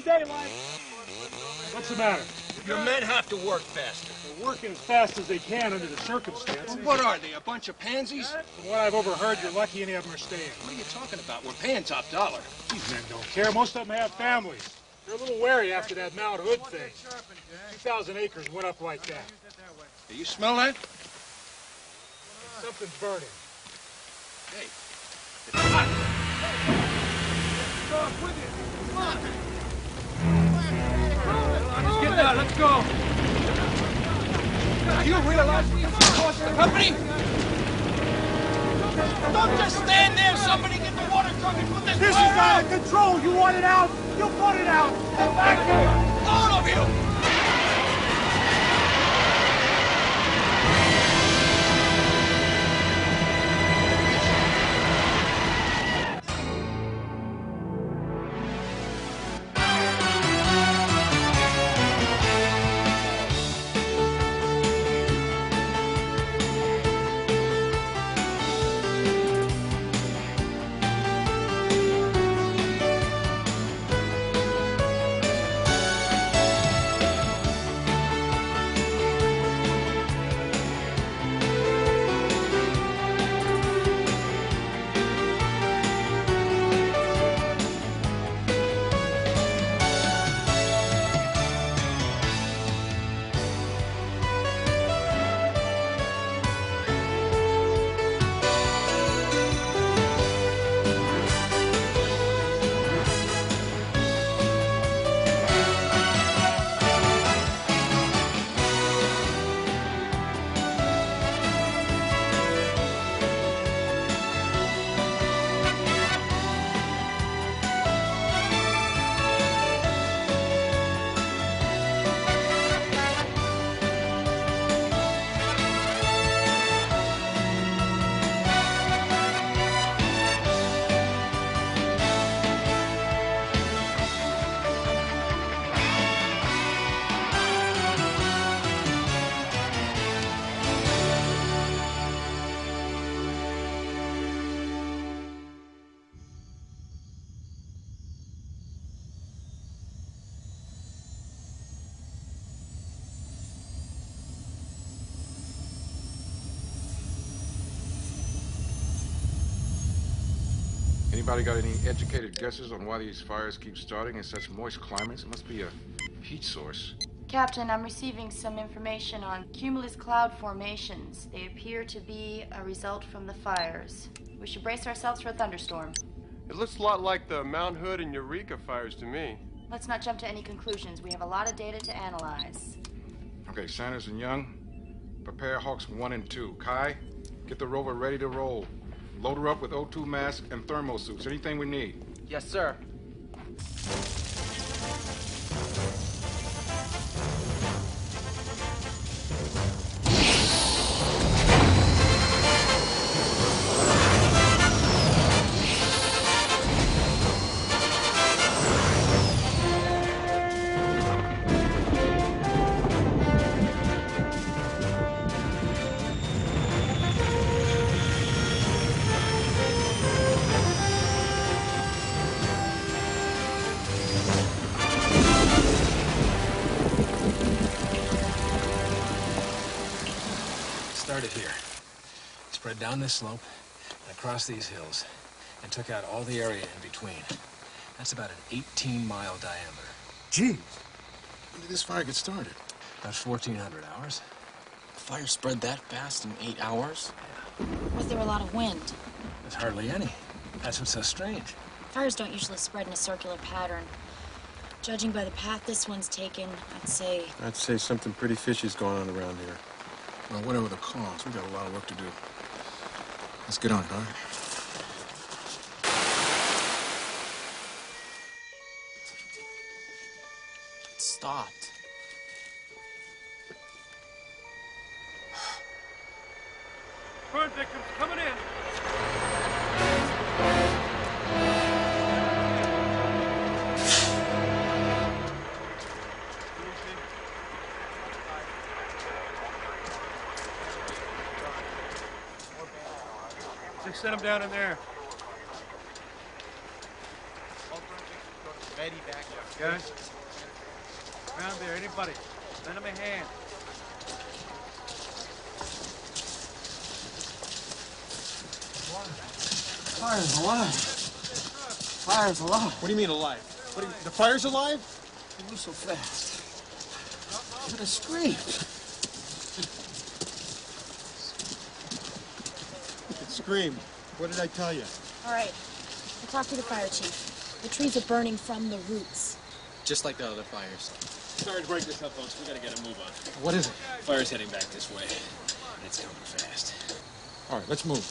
daylight. What's the matter? Your men have to work faster. They're working as fast as they can under the circumstances. Well, what are they, a bunch of pansies? From what I've overheard, you're lucky any of them are staying. What are you talking about? We're paying top dollar. These men don't care. Most of them have families. They're a little wary after that Mount Hood thing. 2,000 acres went up like that. Do you smell that? Something's burning. Hey. It's hot. Come on. Let's get down. Let's go. Do you realize we cost the company? Don't just stand there. Somebody get the water truck and put this This is out of control. You want it out? You put it out. Get back here. All of you. Anybody got any educated guesses on why these fires keep starting in such moist climates? It must be a heat source. Captain, I'm receiving some information on cumulus cloud formations. They appear to be a result from the fires. We should brace ourselves for a thunderstorm. It looks a lot like the Mount Hood and Eureka fires to me. Let's not jump to any conclusions. We have a lot of data to analyze. Okay, Sanders and Young, prepare Hawks 1 and 2. Kai, get the rover ready to roll. Load her up with O2 masks and thermal suits. Anything we need. Yes, sir. Started here, spread down this slope and across these hills, and took out all the area in between. That's about an 18-mile diameter. Geez, when did this fire get started? About 1,400 hours. The fire spread that fast in 8 hours? Yeah. Was there a lot of wind? There's hardly any. That's what's so strange. Fires don't usually spread in a circular pattern. Judging by the path this one's taken, I'd say something pretty fishy's going on around here. Well, whatever the cause, we got a lot of work to do. Let's get on it, all right? It stopped. Burn victims coming in. They set them down in there. Ready back up. Guys? Around there, anybody? Lend him a hand. Fire's alive. Fire's alive. What do you mean alive? The fire's alive? It moves so fast. Even a scream. Scream. What did I tell you? All right. I talked to the fire chief. The trees are burning from the roots. Just like the other fires. Sorry to break this up, folks. We gotta get a move on. What is it? Fire's heading back this way. And it's coming fast. All right, let's move.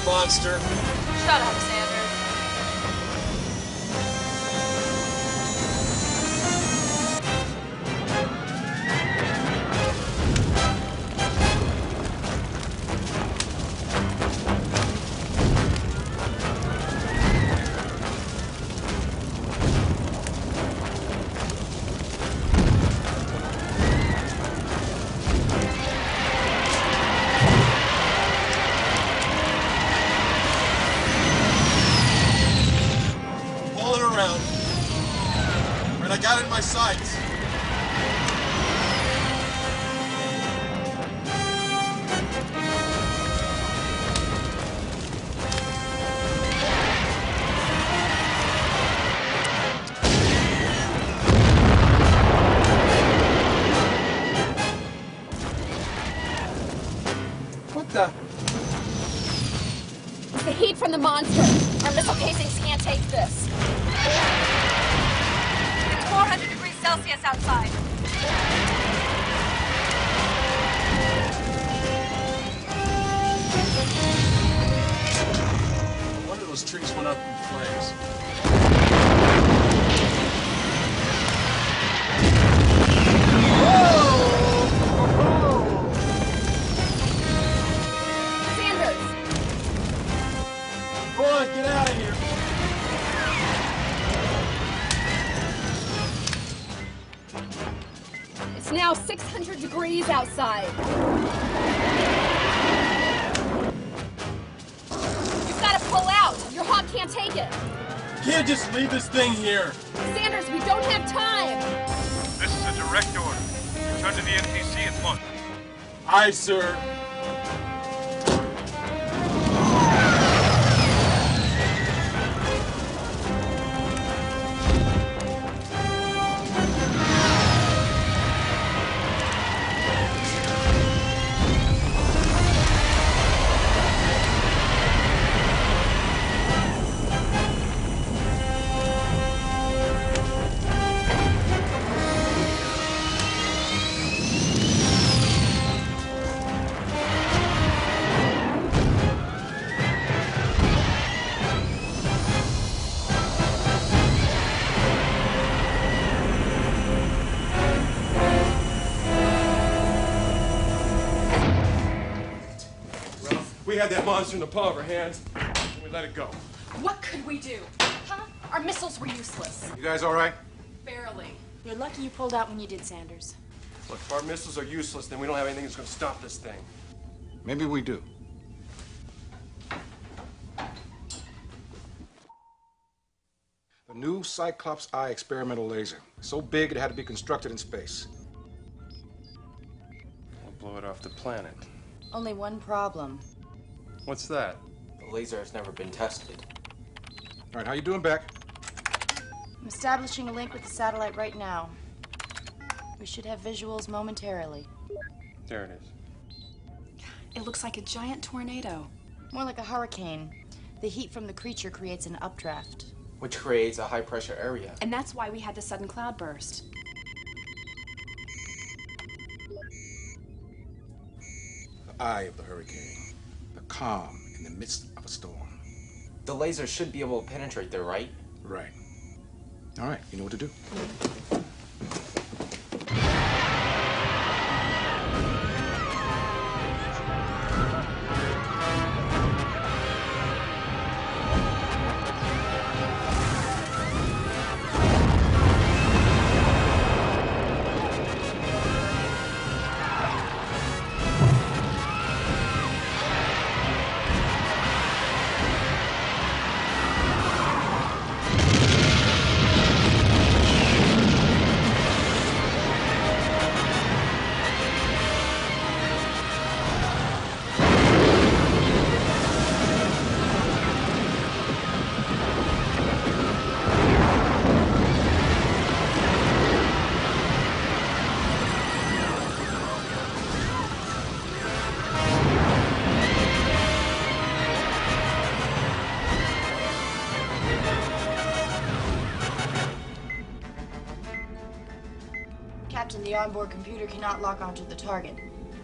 Monster. Shut up, Sanders. Sights. What the? It's the heat from the monster. Our missile casings can't take this. 400 degrees Celsius outside. One of those trees went up in flames. Sanders! Boy, get out of here. It's now 600 degrees outside. You've got to pull out. Your hawk can't take it. Can't just leave this thing here. Sanders, we don't have time. This is a direct order. Return to the NTC at once. Aye, sir. We had that monster in the palm of our hands, and we let it go. What could we do? Huh? Our missiles were useless. You guys all right? Barely. You're lucky you pulled out when you did, Sanders. Look, if our missiles are useless, then we don't have anything that's going to stop this thing. Maybe we do. The new Cyclops Eye experimental laser. So big it had to be constructed in space. We'll blow it off the planet. Only one problem. What's that? The laser has never been tested. All right, how you doing back? I'm establishing a link with the satellite right now. We should have visuals momentarily. There it is. It looks like a giant tornado. More like a hurricane. The heat from the creature creates an updraft. Which creates a high-pressure area. And that's why we had the sudden cloudburst. The eye of the hurricane. The calm in the midst of a storm. The laser should be able to penetrate there, right? Right. All right, you know what to do. Captain, the onboard computer cannot lock onto the target.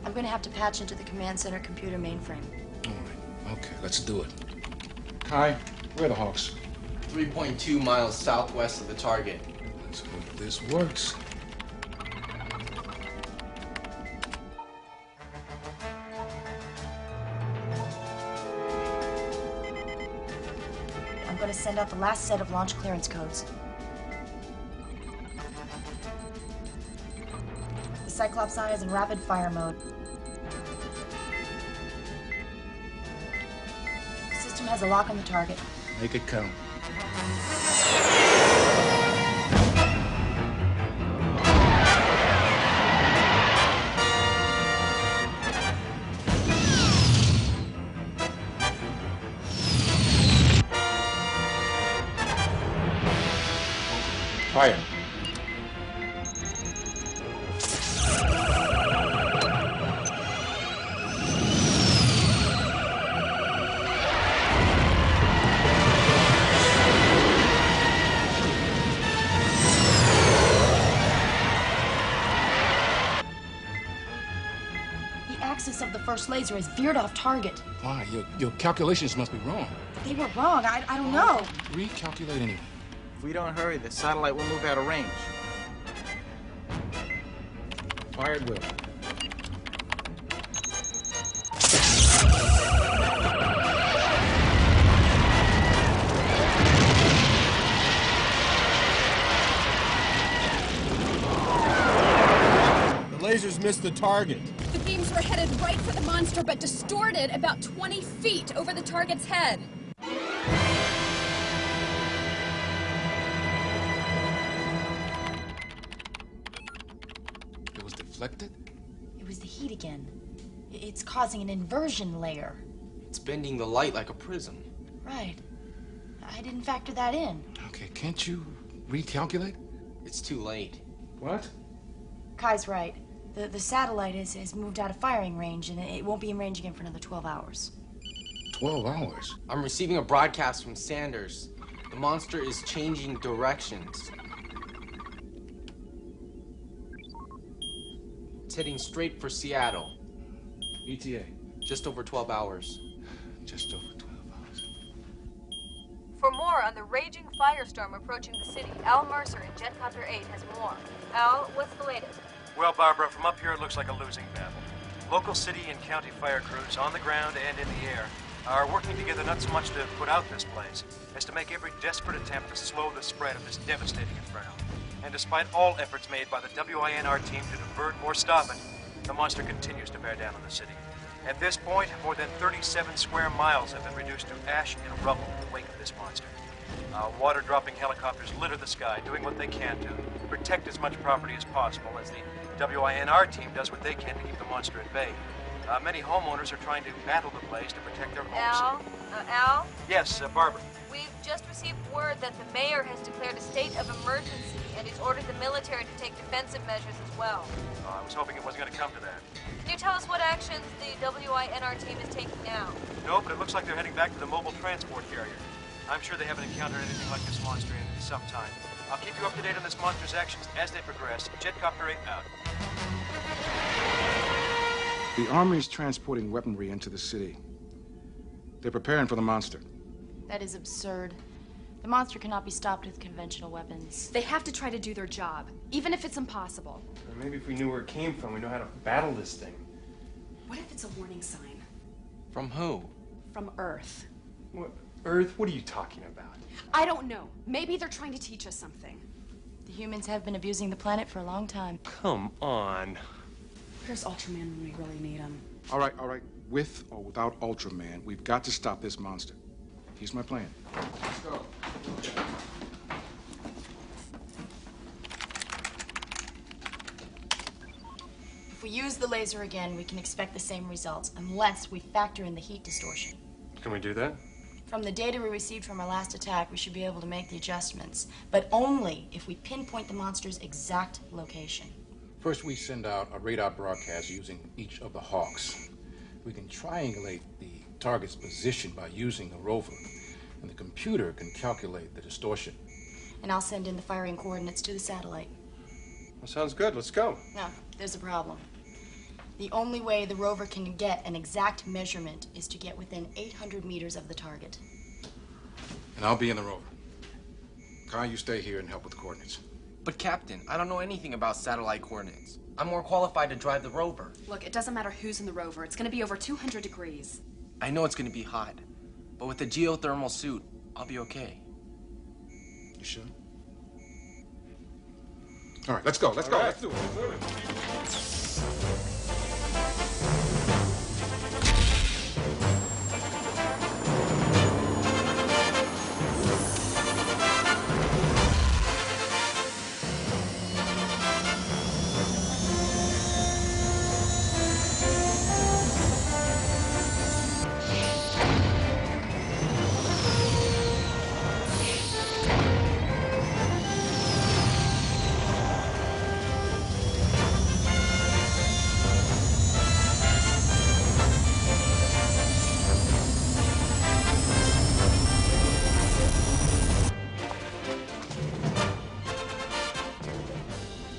I'm going to have to patch into the command center computer mainframe. All right. Okay, let's do it. Kai, where are the Hawks? 3.2 miles southwest of the target. Let's hope this works. I'm going to send out the last set of launch clearance codes. The Cyclops Eye is in rapid fire mode. The system has a lock on the target. Make it count. Fire. The axis of the first laser is veered off target. Why? Your calculations must be wrong. They were wrong. I don't know. Recalculate anyway. If we don't hurry, the satellite will move out of range. Fire at will. The lasers missed the target. The beams were headed right for the monster, but distorted about 20 feet over the target's head. It was deflected? It was the heat again. It's causing an inversion layer. It's bending the light like a prism. Right. I didn't factor that in. Okay, can't you recalculate? It's too late. What? Kai's right. The satellite has moved out of firing range, and it won't be in range again for another 12 hours. 12 hours? I'm receiving a broadcast from Sanders. The monster is changing directions. It's heading straight for Seattle. ETA? Just over 12 hours. Just over 12 hours. For more on the raging firestorm approaching the city, Al Mercer in Jetcopter 8 has more. Al, what's the latest? Well, Barbara, from up here it looks like a losing battle. Local city and county fire crews on the ground and in the air are working together not so much to put out this blaze as to make every desperate attempt to slow the spread of this devastating inferno. And despite all efforts made by the WINR team to divert or stop it, the monster continues to bear down on the city. At this point, more than 37 square miles have been reduced to ash and rubble in the wake of this monster. Water-dropping helicopters litter the sky, doing what they can to protect as much property as possible, as the WINR team does what they can to keep the monster at bay. Many homeowners are trying to battle the blaze to protect their homes. Al? Yes, Barbara. We've just received word that the mayor has declared a state of emergency and he's ordered the military to take defensive measures as well. I was hoping it wasn't going to come to that. Can you tell us what actions the WINR team is taking now? No, but it looks like they're heading back to the mobile transport carrier. I'm sure they haven't encountered anything like this monster in some time. I'll keep you up to date on this monster's actions as they progress. Jetcopter 8 out. The Army's transporting weaponry into the city. They're preparing for the monster. That is absurd. The monster cannot be stopped with conventional weapons. They have to try to do their job, even if it's impossible. Or maybe if we knew where it came from, we know how to battle this thing. What if it's a warning sign? From who? From Earth. What? Earth? What are you talking about? I don't know. Maybe they're trying to teach us something. The humans have been abusing the planet for a long time. Come on. Where's Ultraman when we really need him? All right. With or without Ultraman, we've got to stop this monster. Here's my plan. Let's go. If we use the laser again, we can expect the same results, unless we factor in the heat distortion. Can we do that? From the data we received from our last attack, we should be able to make the adjustments, but only if we pinpoint the monster's exact location. First, we send out a radar broadcast using each of the Hawks. We can triangulate the target's position by using the rover, and the computer can calculate the distortion. And I'll send in the firing coordinates to the satellite. That sounds good. Let's go. No, there's a problem. The only way the rover can get an exact measurement is to get within 800 meters of the target. And I'll be in the rover. Kai, you stay here and help with the coordinates. But Captain, I don't know anything about satellite coordinates. I'm more qualified to drive the rover. Look, it doesn't matter who's in the rover. It's going to be over 200 degrees. I know it's going to be hot, but with the geothermal suit, I'll be okay. You sure? All right, let's go. Let's go. Let's do it.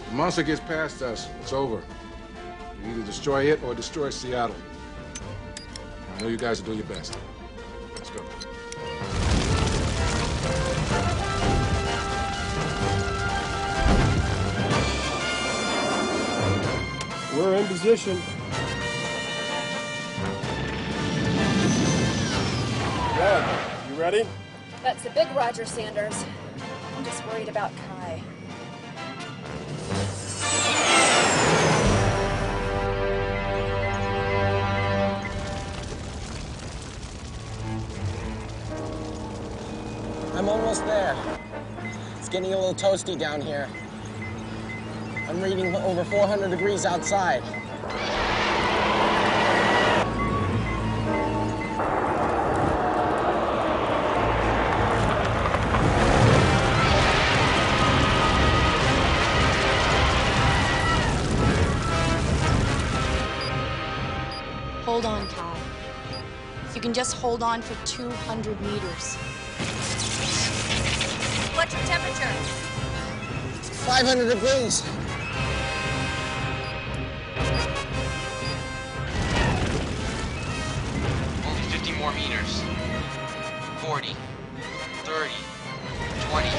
The monster gets past us, it's over. We either destroy it or destroy Seattle. I know you guys will do your best. Let's go. We're in position. Good. You ready? That's a big Roger, Sanders. I'm just worried about Kai. I'm almost there. It's getting a little toasty down here. I'm reading over 400 degrees outside. Hold on, Kai. You can just hold on for 200 meters. What's your temperature? 500 degrees. Only 50 more meters. 40, 30, 20.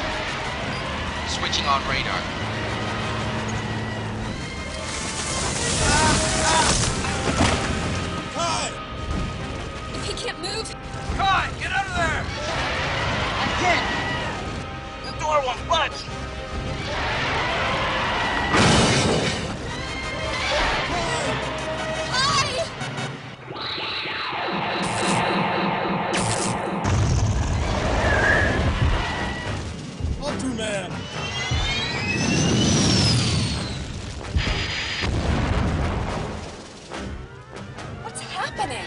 Switching on radar. Kai! If he can't move... Kai, get out of there! I can't! The door won't budge! Ultraman! What's happening?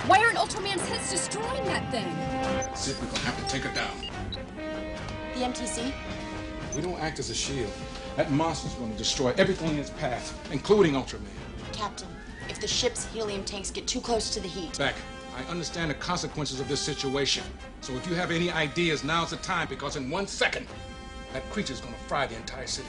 Why aren't Ultraman's hits destroying that thing? Zip, we're gonna have to take her down. The MTC? We don't act as a shield. That monster's gonna destroy everything in its path, including Ultraman. Captain, if the ship's helium tanks get too close to the heat... Beck, I understand the consequences of this situation. So if you have any ideas, now's the time, because in 1 second, that creature's gonna fry the entire city.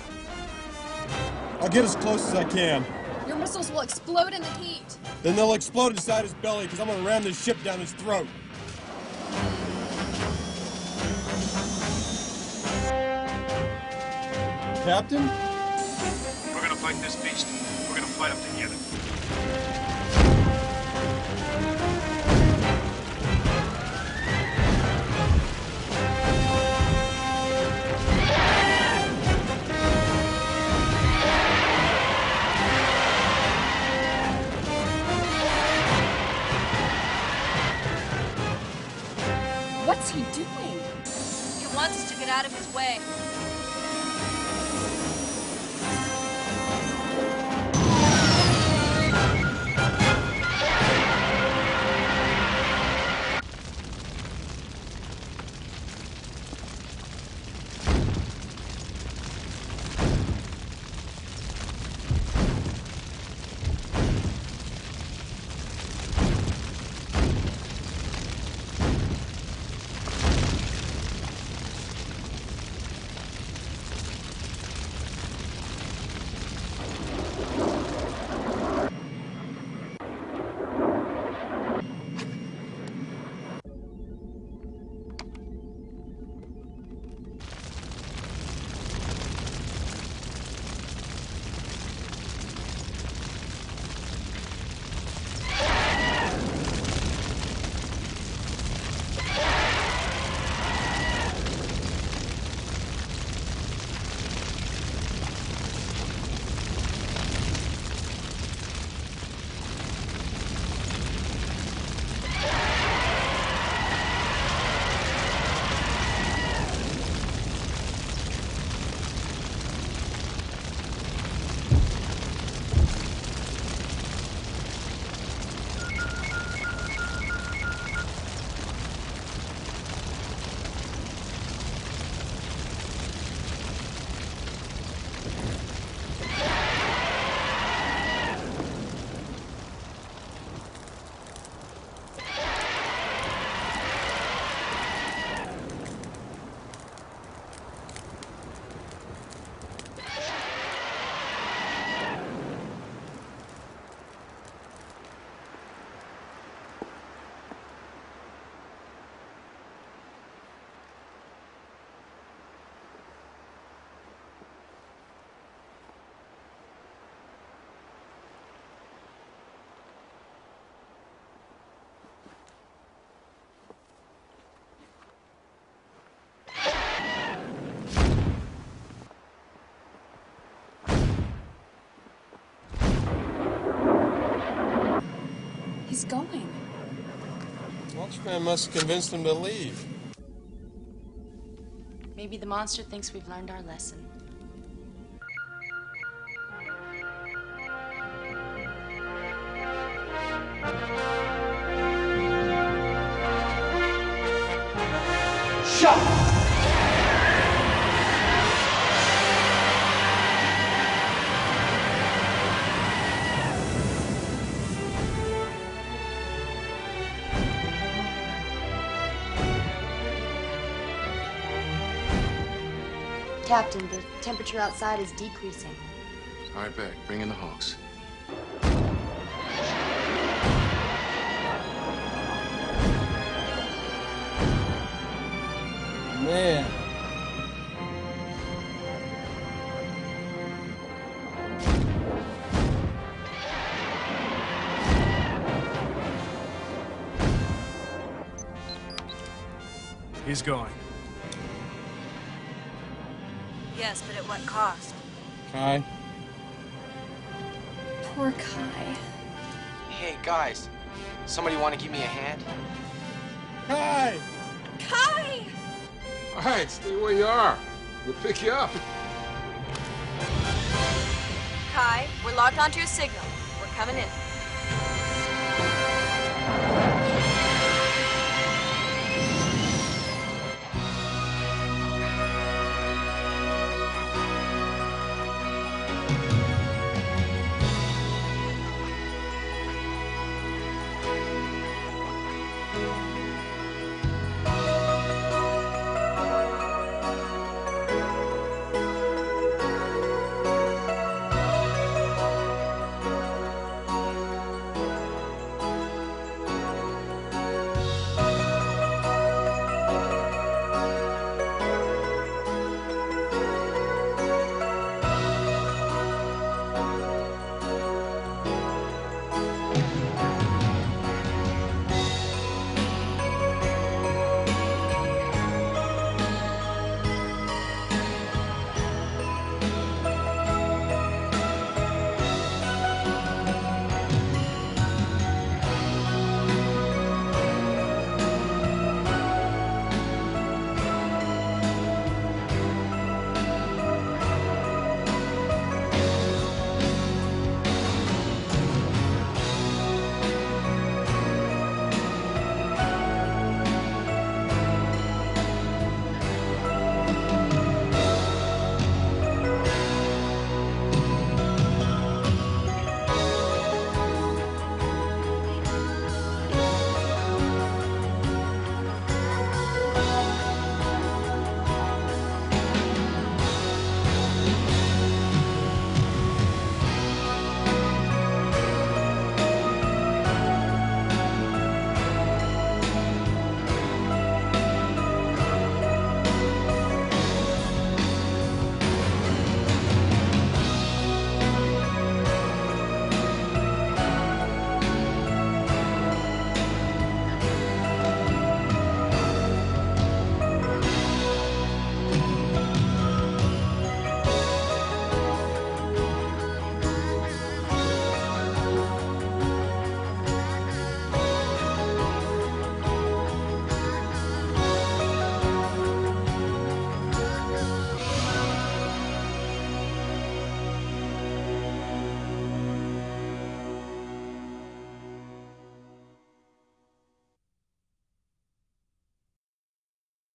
I'll get as close as I can. Your missiles will explode in the heat. Then they'll explode inside his belly, because I'm gonna ram this ship down his throat. Captain? We're gonna fight this beast. We're gonna fight him together. What's he doing? He wants us to get out of his way. He's going. Ultraman must have convinced him to leave. Maybe the monster thinks we've learned our lesson. Shut! Captain, the temperature outside is decreasing. All right, back. Bring in the Hawks. Man. He's going. Yes, but at what cost? Kai? Poor Kai. Hey, guys. Somebody want to give me a hand? Kai! Kai! All right, stay where you are. We'll pick you up. Kai, we're locked onto your signal. We're coming in.